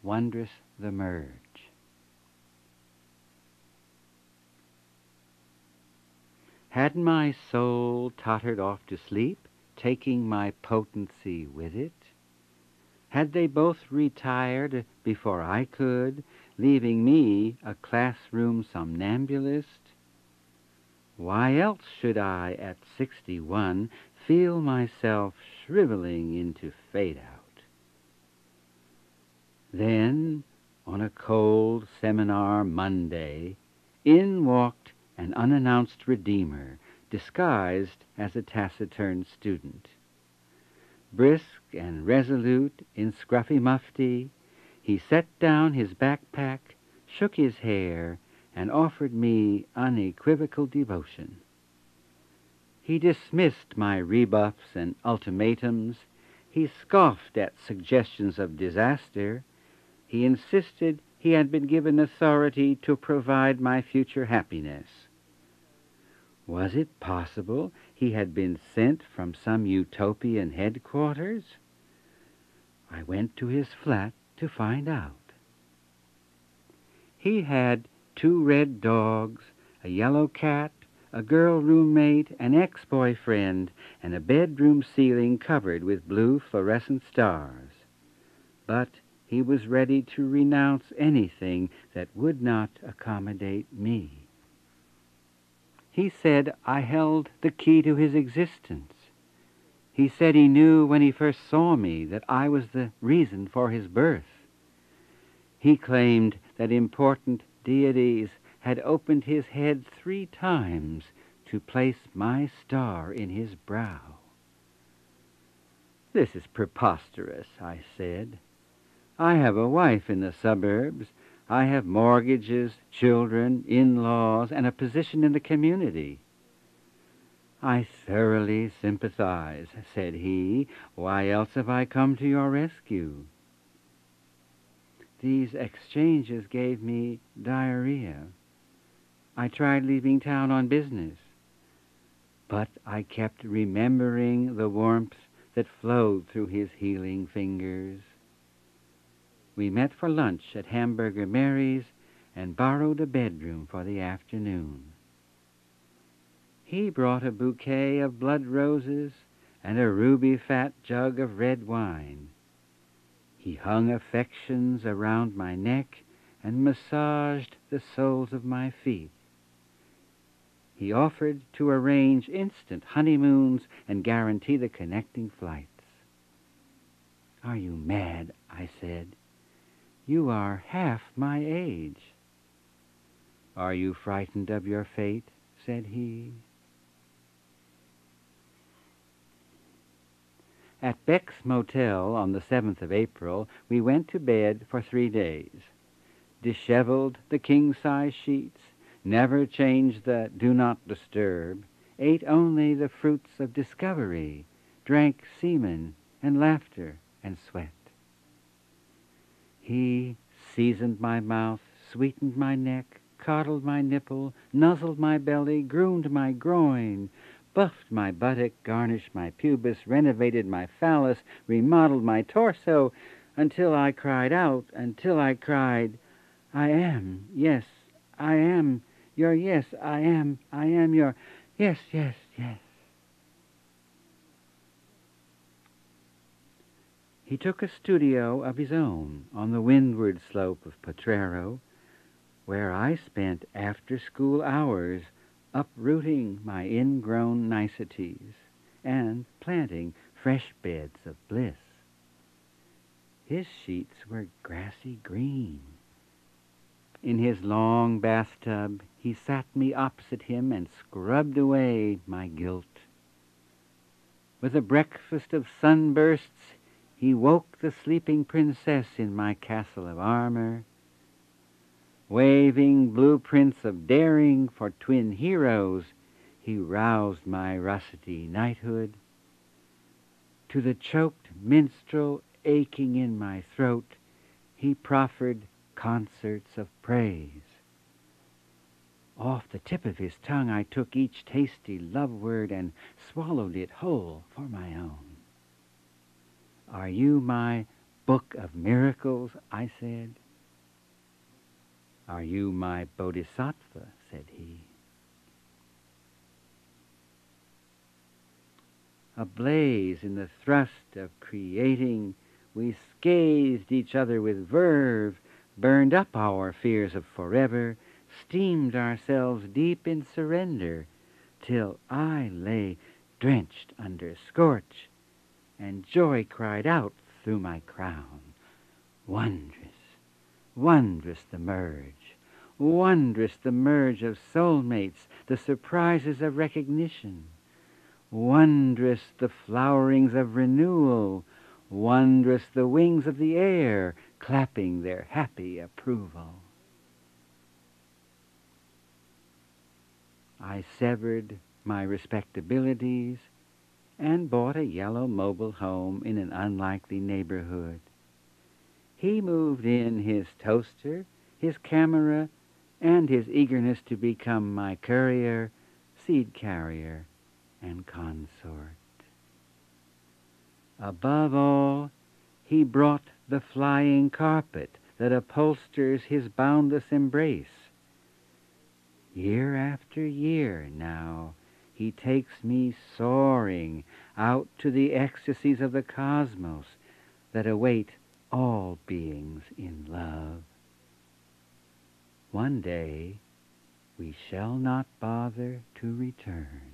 Wondrous the Merge. Had my soul tottered off to sleep, taking my potency with it? Had they both retired before I could, leaving me a classroom somnambulist? Why else should I, at 61, feel myself shriveling into fade-out? Then, on a cold seminar Monday, in walked an unannounced redeemer, disguised as a taciturn student. Brisk and resolute in scruffy mufti, he set down his backpack, shook his hair, and offered me unequivocal devotion. He dismissed my rebuffs and ultimatums. He scoffed at suggestions of disaster. He insisted he had been given authority to provide my future happiness. Was it possible he had been sent from some utopian headquarters? I went to his flat to find out. He had 2 red dogs, a yellow cat, a girl roommate, an ex-boyfriend, and a bedroom ceiling covered with blue fluorescent stars. But he was ready to renounce anything that would not accommodate me. He said I held the key to his existence. He said he knew when he first saw me that I was the reason for his birth. He claimed that important deities had opened his head 3 times to place my star in his brow. This is preposterous, I said. I have a wife in the suburbs. I have mortgages, children, in-laws, and a position in the community. I thoroughly sympathize, said he. Why else have I come to your rescue? These exchanges gave me diarrhea. I tried leaving town on business, but I kept remembering the warmth that flowed through his healing fingers. We met for lunch at Hamburger Mary's and borrowed a bedroom for the afternoon. He brought a bouquet of blood roses and a ruby-fat jug of red wine. He hung affections around my neck and massaged the soles of my feet. He offered to arrange instant honeymoons and guarantee the connecting flights. Are you mad? I said. You are half my age. Are you frightened of your fate? Said he. At Beck's Motel on the 7th of April, we went to bed for 3 days. Disheveled the king-size sheets, never changed the do not disturb, ate only the fruits of discovery, drank semen and laughter and sweat. He seasoned my mouth, sweetened my neck, coddled my nipple, nuzzled my belly, groomed my groin, buffed my buttock, garnished my pubis, renovated my phallus, remodeled my torso, until I cried out, until I cried, I am, yes, I am your yes, I am your yes, yes, yes. He took a studio of his own on the windward slope of Potrero, where I spent after-school hours uprooting my ingrown niceties and planting fresh beds of bliss. His sheets were grassy green. In his long bathtub, he sat me opposite him and scrubbed away my guilt. With a breakfast of sunbursts, he woke the sleeping princess in my castle of armor. Waving blueprints of daring for twin heroes, he roused my rusty knighthood. To the choked minstrel aching in my throat, he proffered concerts of praise. Off the tip of his tongue I took each tasty love word and swallowed it whole for my own. Are you my book of miracles, I said. Are you my bodhisattva? Said he. Ablaze in the thrust of creating, we scathed each other with verve, burned up our fears of forever, steamed ourselves deep in surrender, till I lay drenched under scorch, and joy cried out through my crown, Wondrous, wondrous the merge, wondrous the merge of soulmates, the surprises of recognition, wondrous the flowerings of renewal, wondrous the wings of the air clapping their happy approval. I severed my respectabilities and bought a yellow mobile home in an unlikely neighborhood. He moved in his toaster, his camera, and his eagerness to become my courier, seed carrier, and consort. Above all, he brought the flying carpet that upholsters his boundless embrace. Year after year now, he takes me soaring out to the ecstasies of the cosmos that await all beings in love. One day we shall not bother to return.